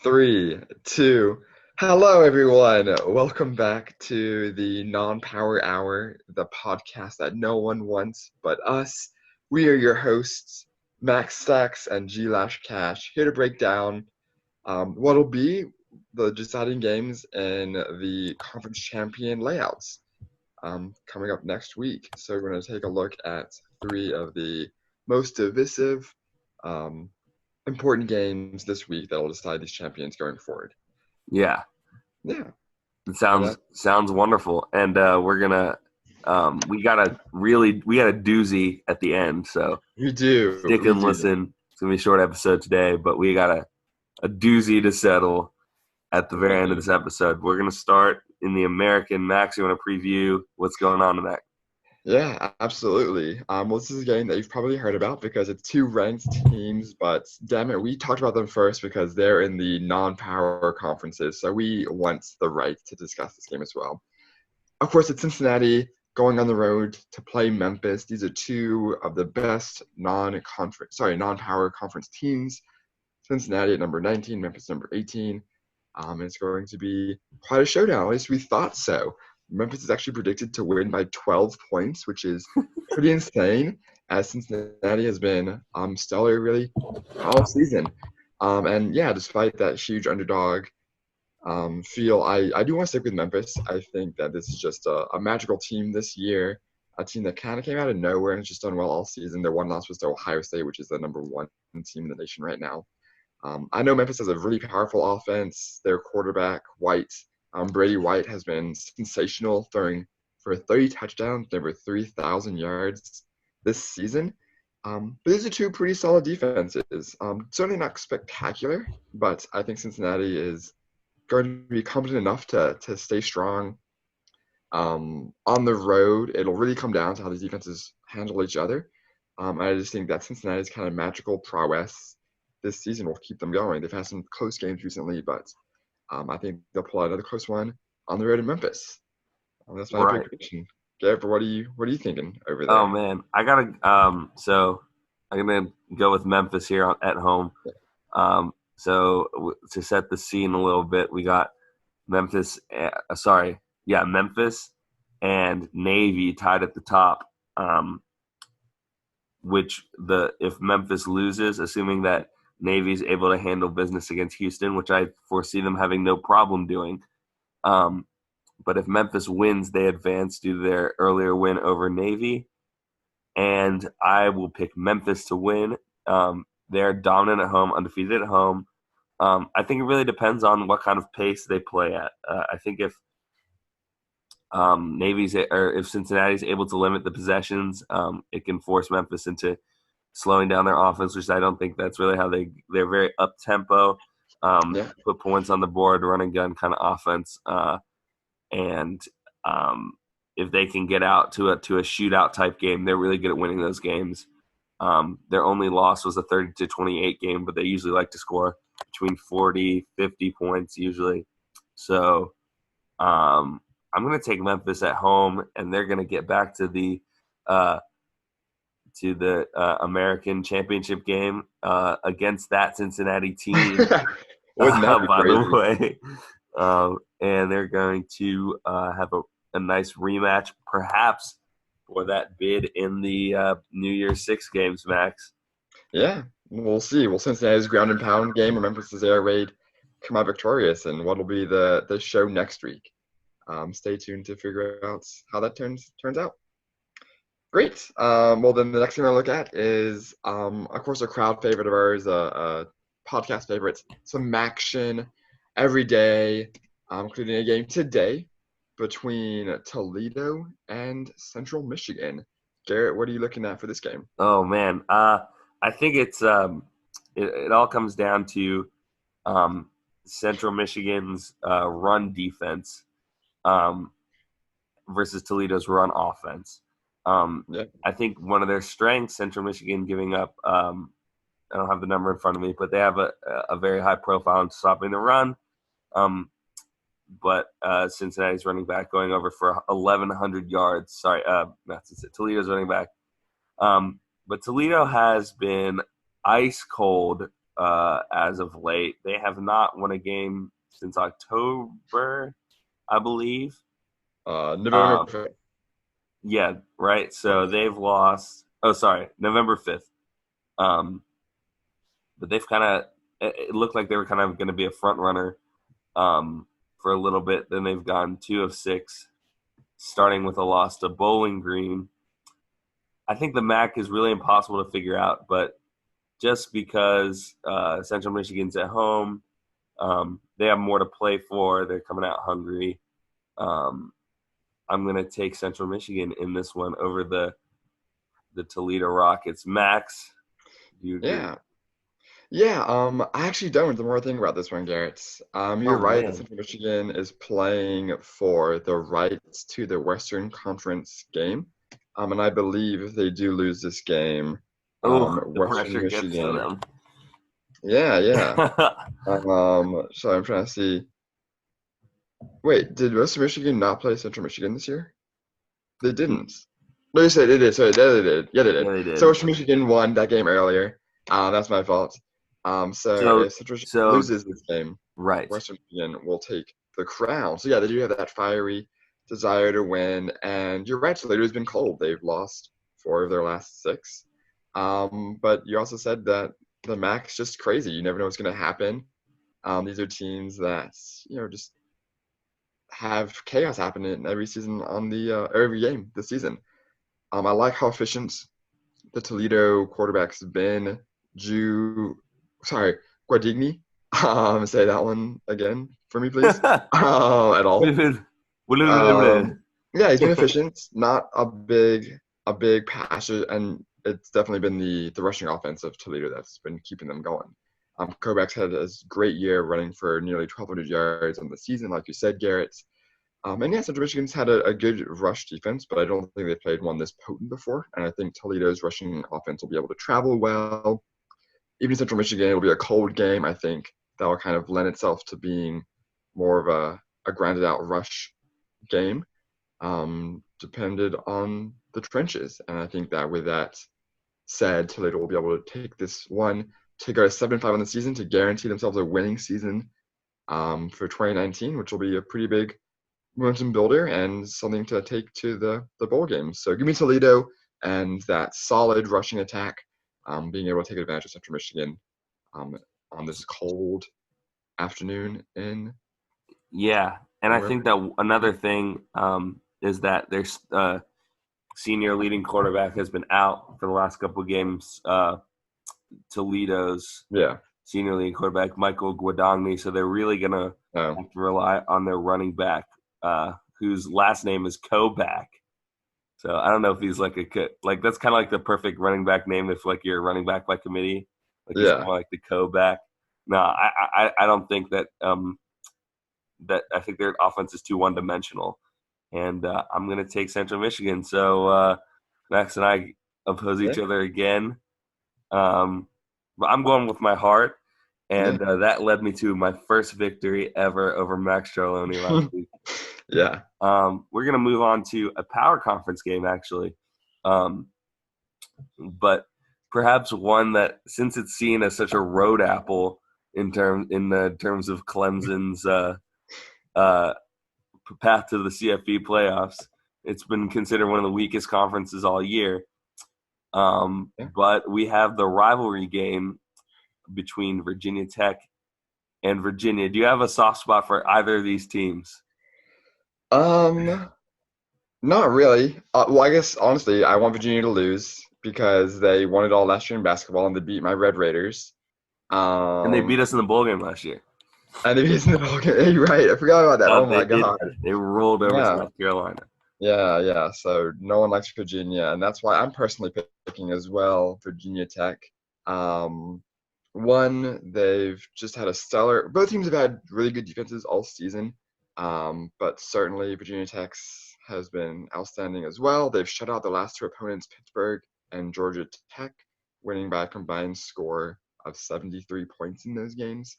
Three, two. Hello, everyone. Welcome back to the Non-Power Hour, the podcast that no one wants but us. We are your hosts, Max Stacks and G Lash Cash, here to break down what'll be the deciding games in the conference champion layouts coming up next week. So we're going to take a look at three of the most divisive um, important games this week that will decide these champions going forward. Yeah, Yeah. it sounds wonderful, and we got a doozy at the end. So We do. stick We and do. listen. It's gonna be a short episode today, but we got a doozy to settle at the very end of this episode. We're gonna start in the American. Max, you want to preview what's going on in that? Yeah, absolutely. Well, this is a game that you've probably heard about because it's two ranked teams, but damn it, we talked about them first because they're in the non-power conferences, so we want the right to discuss this game as well. Of course, it's Cincinnati going on the road to play Memphis. These are two of the best non-power conference teams. Cincinnati at number 19, Memphis number 18. It's going to be quite a showdown. At least we thought so. Memphis is actually predicted to win by 12 points, which is pretty insane, as Cincinnati has been stellar really all season. And yeah, despite that huge underdog feel, I do want to stick with Memphis. I think that this is just a magical team this year, a team that kind of came out of nowhere and has just done well all season. Their one loss was to Ohio State, which is the number one team in the nation right now. I know Memphis has a really powerful offense. Their quarterback, White, Brady White, has been sensational, throwing for 30 touchdowns, over 3,000 yards this season. But these are two pretty solid defenses. Certainly not spectacular, but I think Cincinnati is going to be competent enough to stay strong. On the road, it'll really come down to how these defenses handle each other. I just think that Cincinnati's kind of magical prowess this season will keep them going. They've had some close games recently, but I think they'll pull out another close one on the road in Memphis. That's my prediction. Garrett, what are you thinking over there? Oh man, I gotta. So I'm gonna go with Memphis here at home. So to set the scene a little bit, we got Memphis. Memphis and Navy tied at the top. If Memphis loses, assuming that Navy's able to handle business against Houston, which I foresee them having no problem doing. But if Memphis wins, they advance due to their earlier win over Navy. And I will pick Memphis to win. They're dominant at home, undefeated at home. I think it really depends on what kind of pace they play at. I think if if Cincinnati's able to limit the possessions, it can force Memphis into slowing down their offense, which I don't think that's really how they're very up tempo, put points on the board, run and gun kind of offense, and if they can get out to a shootout type game, they're really good at winning those games. Their only loss was a 30-28 game, but they usually like to score between 40, 50 points usually. So I'm going to take Memphis at home, and they're going to get back to the American Championship game against that Cincinnati team. By the way, and they're going to have a nice rematch, perhaps for that bid in the New Year's Six games, Max. Yeah, we'll see. Will Cincinnati's ground and pound game or Memphis's air raid come out victorious, and what will be the show next week? Stay tuned to figure out how that turns out. Great. Well, then the next thing I'll look at is, of course, a crowd favorite of ours, a podcast favorite, some action every day, including a game today between Toledo and Central Michigan. Garrett, what are you looking at for this game? Oh, man. I think it all comes down to Central Michigan's run defense versus Toledo's run offense. I think one of their strengths, Central Michigan giving up, I don't have the number in front of me, but they have a very high profile in stopping the run. But Cincinnati's running back going over for 1,100 yards. Sorry, that's it. Toledo's running back. But Toledo has been ice cold as of late. They have not won a game since October, I believe. November Um, 5th. yeah, right. So they've lost. Oh, sorry, November 5th. Um, but they've kind of. It looked like they were kind of going to be a front runner for a little bit. Then they've gone 2 of 6, starting with a loss to Bowling Green. I think the MAC is really impossible to figure out, but just because Central Michigan's at home, they have more to play for. They're coming out hungry. Um, I'm going to take Central Michigan in this one over the Toledo Rockets. Max, do you agree? Yeah. Yeah, I actually don't. The more I think about this one, Garrett, Oh you're right that man. Central Michigan is playing for the rights to the Western Conference game. And I believe if they do lose this game, Oh, the Western pressure gets to Michigan, them. yeah, yeah. So I'm trying to see. Wait, did Western Michigan not play Central Michigan this year? They didn't. No, you said they did. Sorry, yeah, they did. Yeah, they did. Yeah, they So did. Western Michigan won that game earlier. That's my fault. So So, if Central Michigan so loses this game, right. Western Michigan will take the crown. So yeah, they do have that fiery desire to win. And you're right, Toledo's been cold. They've lost 4 of their last 6. But you also said that the MAC's just crazy. You never know what's going to happen. These are teams that just have chaos happening every season on the every game this season. I like how efficient the Toledo quarterback's been. Sorry, Guadigny. Say that one again for me, please. At all. Yeah, he's been efficient. Not a big passer, and it's definitely been the rushing offense of Toledo that's been keeping them going. Kovacs had a great year running for nearly 1,200 yards on the season, like you said, Garrett. And yeah, Central Michigan's had a good rush defense, but I don't think they've played one this potent before. And I think Toledo's rushing offense will be able to travel well. Even Central Michigan, it'll be a cold game. I think that will kind of lend itself to being more of a grounded out rush game, depended on the trenches. And I think that with that said, Toledo will be able to take this one to go to 7-5 on the season to guarantee themselves a winning season for 2019, which will be a pretty big momentum builder and something to take to the bowl game. So give me Toledo and that solid rushing attack, being able to take advantage of Central Michigan on this cold afternoon in Yeah, and I think wherever. that another thing is that their senior leading quarterback has been out for the last couple of games. Toledo's Yeah. senior leading quarterback, Michael Guadagni. So they're really going to Oh. have to rely on their running back, whose last name is Koback. So I don't know if he's like that's kind of like the perfect running back name if like you're a running back by committee. Like he's kind Yeah. of like the Koback. No, I don't think that that I think their offense is too one dimensional. And I'm going to take Central Michigan. So Max and I oppose each Yeah. other again. But I'm going with my heart, Yeah. and that led me to my first victory ever over Max Charlone last week. Yeah. We're going to move on to a power conference game, actually, but perhaps one that, since it's seen as such a road apple in terms of Clemson's path to the CFP playoffs, it's been considered one of the weakest conferences all year. Yeah. But we have the rivalry game between Virginia Tech and Virginia. Do you have a soft spot for either of these teams? Not really. Well, I guess honestly, I want Virginia to lose because they won it all last year in basketball and they beat my Red Raiders. And they beat Um, us in the bowl game last year. and they beat us in the ball game. Hey, you're right. I forgot about that. Oh They my did. God. They rolled over Yeah. South Carolina. Yeah, yeah. So no one likes Virginia, and that's why I'm personally picking as well Virginia Tech. Um, One, they've just had a stellar. Both teams have had really good defenses all season, but certainly Virginia Tech's has been outstanding as well. They've shut out the last 2 opponents, Pittsburgh and Georgia Tech, winning by a combined score of 73 points in those games.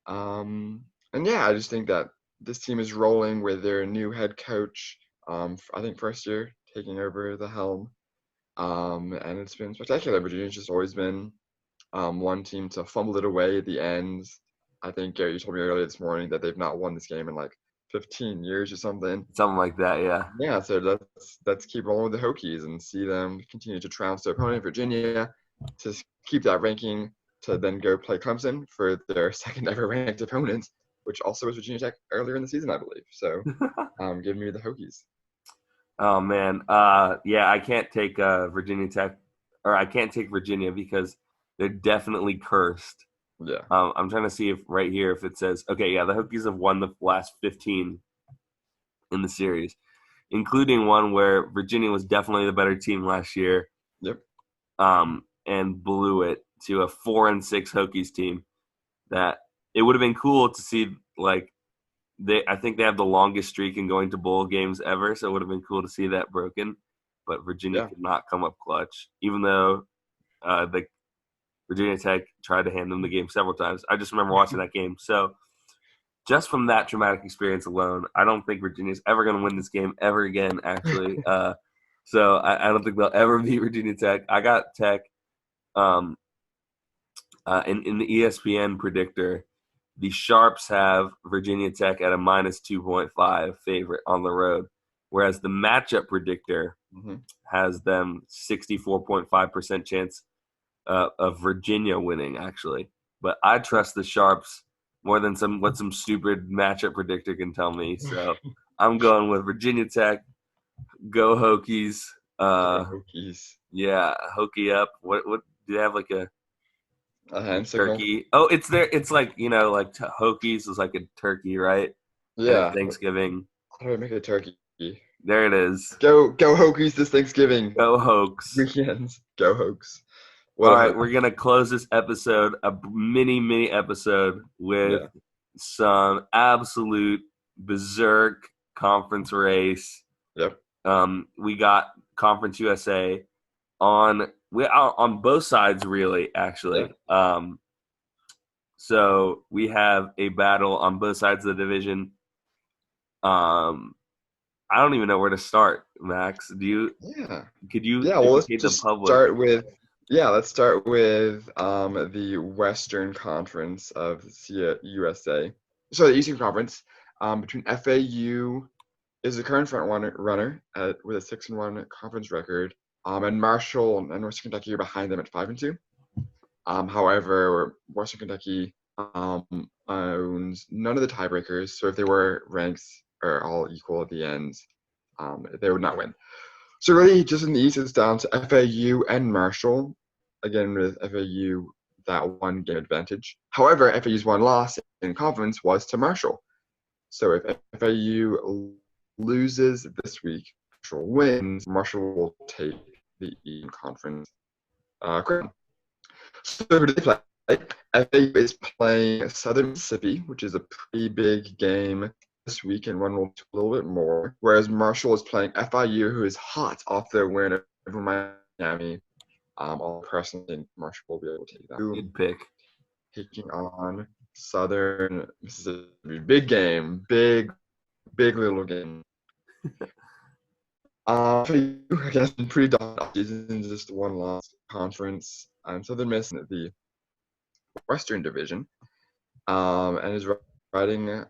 And yeah, I just think that this team is rolling with their new head coach. I think first year taking over the helm. And it's been spectacular. Virginia's just always been one team to fumble it away at the end. I think, Garrett, you told me earlier this morning that they've not won this game in like 15 years or something. Something like that, yeah. Yeah, so let's keep rolling with the Hokies and see them continue to trounce their opponent, Virginia, to keep that ranking, to then go play Clemson for their second ever ranked opponent, which also was Virginia Tech earlier in the season, I believe. So give me the Hokies. Oh man, yeah, I can't take Virginia Tech, or I can't take Virginia because they're definitely cursed. Yeah. I'm trying to see if right here if it says okay, yeah, the Hokies have won the last 15 in the series, including one where Virginia was definitely the better team last year. Yep. And blew it to a 4-6 Hokies team. That it would have been cool to see like. I think they have the longest streak in going to bowl games ever, so it would have been cool to see that broken. But Virginia could not come up clutch, even though the Virginia Tech tried to hand them the game several times. I just remember watching that game. So just from that traumatic experience alone, I don't think Virginia's ever going to win this game ever again, actually. So I don't think they'll ever beat Virginia Tech. I got Tech in the ESPN predictor. The Sharps have Virginia Tech at a minus 2.5 favorite on the road, whereas the matchup predictor has them 64.5% chance of Virginia winning, actually. But I trust the Sharps more than what some stupid matchup predictor can tell me. So I'm going with Virginia Tech. Go Hokies. Hokies. Yeah, Hokie up. What do they have like a hand turkey? Oh, it's there. It's like like Hokies is like a turkey, right? Yeah. And Thanksgiving. How do I make a turkey? There it is. Go Hokies this Thanksgiving. Go Hoks. Weekends. Go Hoks. All right, we're gonna close this episode, a mini episode, with some absolute berserk conference race. Yep. We got Conference USA on both sides, really, actually. Yeah. So we have a battle on both sides of the division. I don't even know where to start, Max. Do you? Yeah. Could you? Yeah. Well, let's just start with. Yeah, let's start with the Western Conference of USA. So the Eastern Conference between FAU is the current front runner with a 6-1 conference record, and Marshall and Western Kentucky are behind them at 5-2. However, Western Kentucky owns none of the tiebreakers, so if they were ranks are all equal at the end, they would not win. So really, just in the East, it's down to FAU and Marshall. Again, with FAU, that one game advantage. However, FAU's one loss in conference was to Marshall. So if FAU loses this week, Marshall wins, Marshall will take the Eastern Conference crown. So who do they play? FAU is playing Southern Mississippi, which is a pretty big game this week, and one will do a little bit more. Whereas Marshall is playing FIU, who is hot off their win over Miami. I'll personally think Marshall will be able to take that. Good pick. Taking on Southern Mississippi. Big game. Big little game. I guess pretty dominant season, just one loss conference. Southern Miss in the Western Division, and is riding a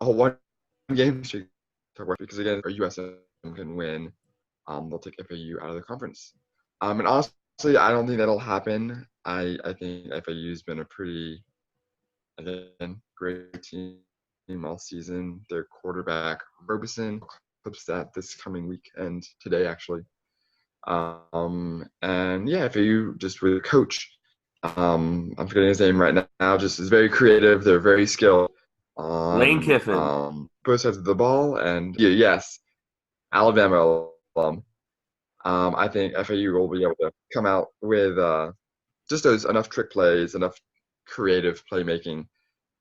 one-game streak because again, if USM can win, they'll take FAU out of the conference. And honestly, I don't think that'll happen. I think FAU's been a pretty, again, great team all season. Their quarterback Robeson clips that this coming week and today actually. And yeah, FAU just with a coach. I'm forgetting his name right now. Just is very creative. They're very skilled. Lane Kiffin. Both sides of the ball, and yes, Alabama alum. I think FAU will be able to come out with just those enough trick plays, enough creative playmaking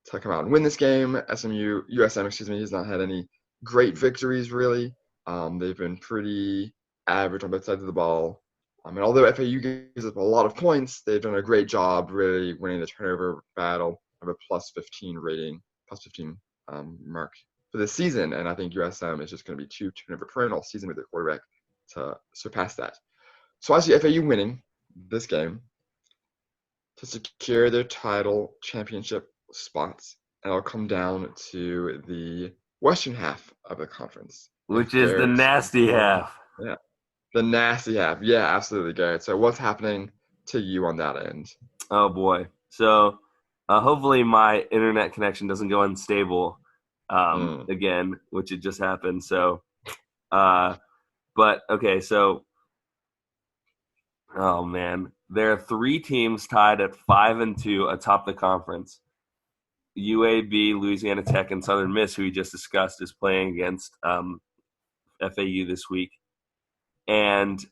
to come out and win this game. USM, has not had any great victories really. They've been pretty average on both sides of the ball. And although FAU gives up a lot of points, they've done a great job really winning the turnover battle of a plus 15 rating, plus 15 mark for this season. And I think USM is just going to be too turnover prone all season with their quarterback to surpass that. So I see FAU winning this game. to secure their title championship spots, and it'll come down to the western half of the conference. Which If is the Garrett's nasty won, half. yeah, the nasty half. Yeah, absolutely, Garrett. So what's happening to you on that end? Oh boy. So hopefully my internet connection doesn't go unstable again, which it just happened. So, but okay. So, oh man, there are 3 teams tied at 5-2 atop the conference. UAB, Louisiana Tech, and Southern Miss, who we just discussed, is playing against FAU this week, and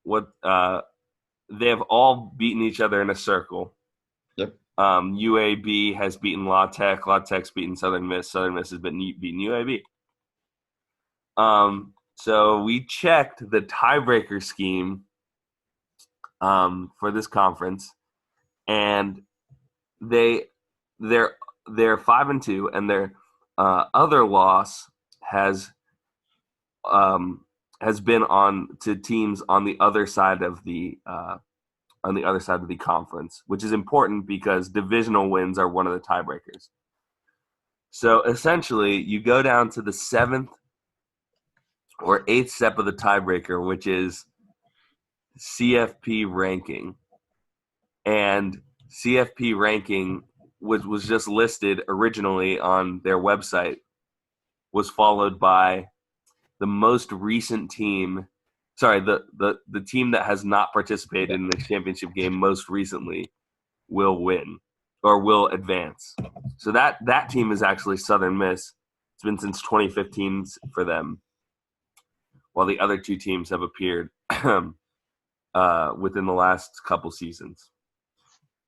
what they have all beaten each other in a circle. Yep. UAB has beaten La Tech. La Tech's beaten Southern Miss. Southern Miss has beaten UAB. So we checked the tiebreaker scheme for this conference, and they're 5-2, and their other loss has been on to teams on the other side of the conference, which is important because divisional wins are one of the tiebreakers. So essentially, you go down to the 7th or 8th step of the tiebreaker, which is CFP ranking. And CFP ranking was just listed originally on their website, was followed by the most recent team. Sorry, the team that has not participated in the championship game most recently will win or will advance. So that team is actually Southern Miss. It's been since 2015 for them, while the other 2 teams have appeared within the last couple seasons.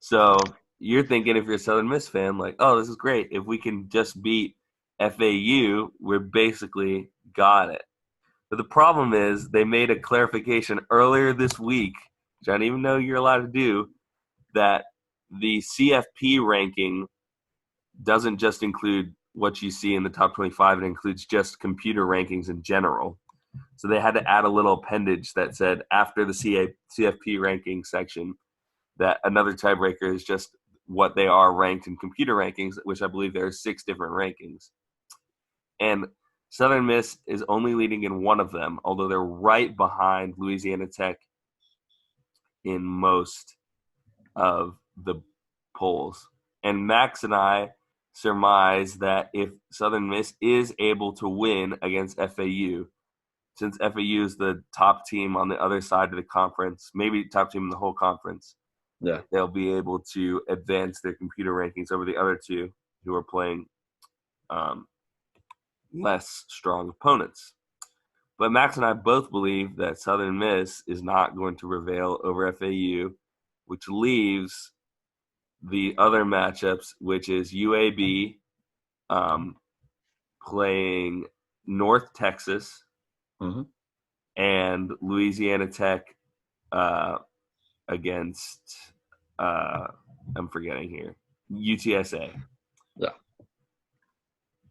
So you're thinking, if you're a Southern Miss fan, like, oh, this is great. If we can just beat FAU, we're basically got it. But the problem is they made a clarification earlier this week, which I don't even know you're allowed to do, that the CFP ranking doesn't just include what you see in the top 25. It includes just computer rankings in general. So they had to add a little appendage that said after the CFP ranking section that another tiebreaker is just what they are ranked in computer rankings, which I believe there are 6 different rankings. And Southern Miss is only leading in one of them, although they're right behind Louisiana Tech in most of the polls. And Max and I surmise that if Southern Miss is able to win against FAU, since FAU is the top team on the other side of the conference, maybe top team in the whole conference, they'll be able to advance their computer rankings over the other 2 who are playing less strong opponents. But Max and I both believe that Southern Miss is not going to prevail over FAU, which leaves the other matchups, which is UAB playing North Texas and Louisiana Tech against, I'm forgetting here, UTSA. Yeah.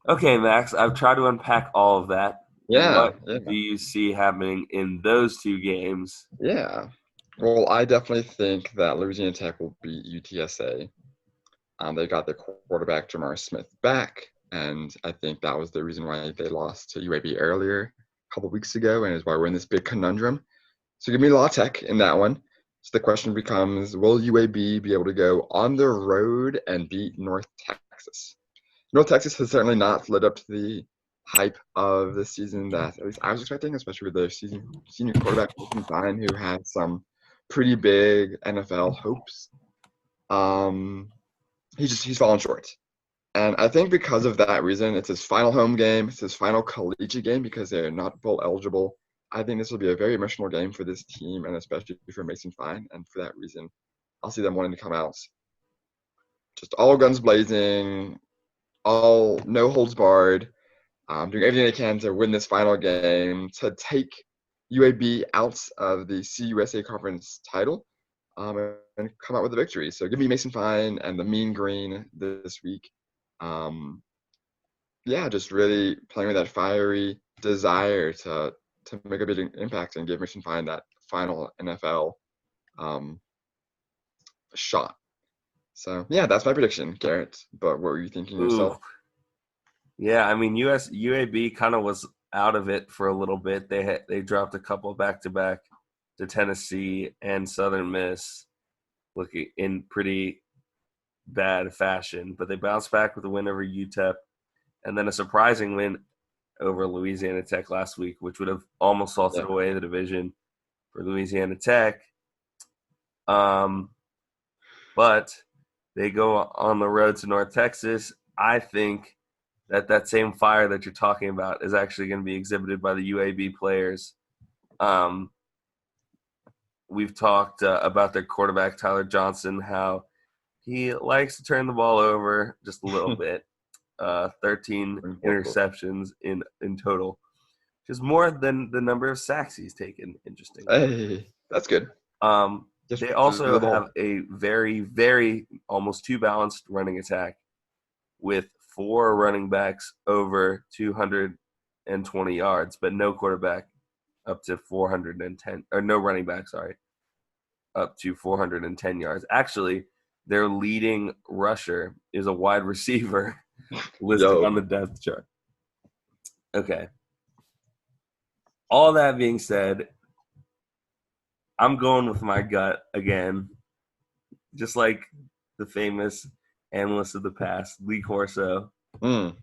Okay, Max, I've tried to unpack all of that. What do you see happening in those 2 games? Yeah. Well, I definitely think that Louisiana Tech will beat UTSA. They got their quarterback, Jamar Smith, back, and I think that was the reason why they lost to UAB earlier a couple weeks ago, and is why we're in this big conundrum. So give me La Tech in that one. So the question becomes, will UAB be able to go on the road and beat North Texas? North Texas has certainly not lived up to the hype of the season that at least I was expecting, especially with their senior quarterback, Nathan Fine, who had some pretty big NFL hopes. He's fallen short. And I think because of that reason, it's his final home game. It's his final collegiate game because they're not bowl eligible. I think this will be a very emotional game for this team, and especially for Mason Fine. And for that reason, I'll see them wanting to come out just all guns blazing, all no holds barred, doing everything they can to win this final game, to take UAB out of the CUSA conference title, and come out with a victory. So give me Mason Fine and the Mean Green this week. Just really playing with that fiery desire to make a big impact and give Mason Fine that final NFL shot So yeah, that's my prediction, Garrett. But what were you thinking Ooh, yourself? yeah. I mean, UAB kind of was out of it for a little bit. They dropped a couple back to back to Tennessee and Southern Miss, looking in pretty bad fashion, but they bounced back with a win over UTEP and then a surprising win over Louisiana Tech last week, which would have almost salted Yeah. away the division for Louisiana Tech. Um, but they go on the road to North Texas. I think that same fire that you're talking about is actually going to be exhibited by the UAB players. Um, we've talked about their quarterback, Tyler Johnson, how he likes to turn the ball over just a little bit. 13 interceptions in total, which is more than the number of sacks he's taken, interestingly. Hey, that's good. Just They for also the ball. have a very, very almost too balanced running attack with 4 running backs over 220 yards, but no quarterback up to 410, or no running back, sorry, up to 410 yards. Actually, their leading rusher is a wide receiver listed Yo. on the depth chart. Okay. All that being said, I'm going with my gut again, just like the famous analyst of the past, Lee Corso, Mm.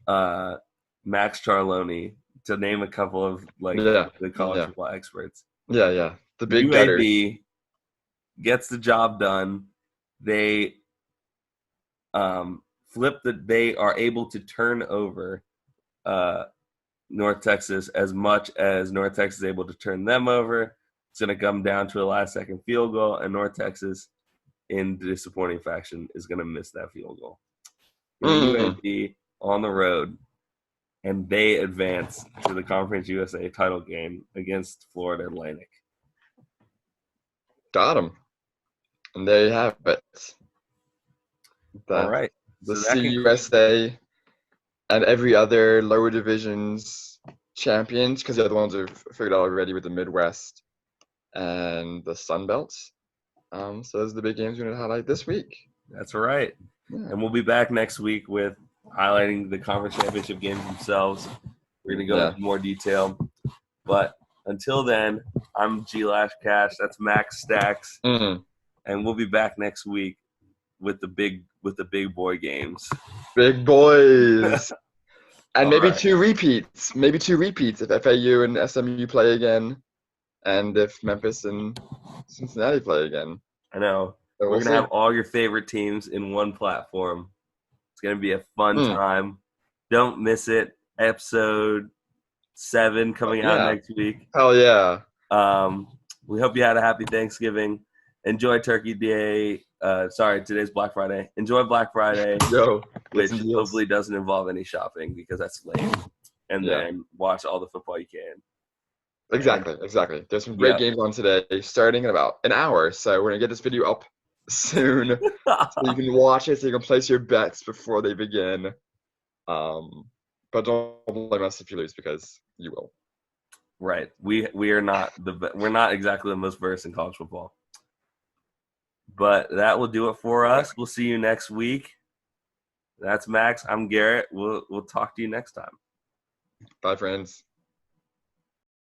Max Charloni, to name a couple of like Yeah. the college Yeah. football experts. Yeah. Yeah. The big gutters. UAB gets the job done. They they are able to turn over uh, North Texas as much as North Texas is able to turn them over. It's going to come down to a last-second field goal, and North Texas, in disappointing fashion, is going to miss that field goal. Mm. UAB on the road, and they advance to the Conference USA title game against Florida Atlantic. Got him. And there you have it. All That right. the So that can CUSA and every other lower divisions champions, because the other ones are figured out already with the Midwest and the Sun Belts. So those are the big games we're going to highlight this week. That's right. Yeah. And we'll be back next week with highlighting the conference championship games themselves. We're going to go into more detail. But until then, I'm G Lash Cash. That's Max Stacks. Mm. And we'll be back next week with the big boy games. Big boys. And maybe right. 2 repeats. Maybe 2 repeats if FAU and SMU play again, and if Memphis and Cincinnati play again. I know. So We're we'll going to see. have all your favorite teams in one platform. It's going to be a fun time. Don't miss it. Episode 7 coming out next week. Hell yeah. We hope you had a happy Thanksgiving. Enjoy Turkey Day. Today's Black Friday. Enjoy Black Friday. Yo, which hopefully doesn't involve any shopping because that's lame. And then watch all the football you can. Exactly. There's some great games on today, starting in about an hour. So we're going to get this video up soon so you can watch it, so you can place your bets before they begin. But don't blame us if you lose, because you will. Right. We're not exactly the most versed in college football. But that will do it for us. We'll see you next week. That's Max. I'm Garrett. We'll talk to you next time. Bye, friends.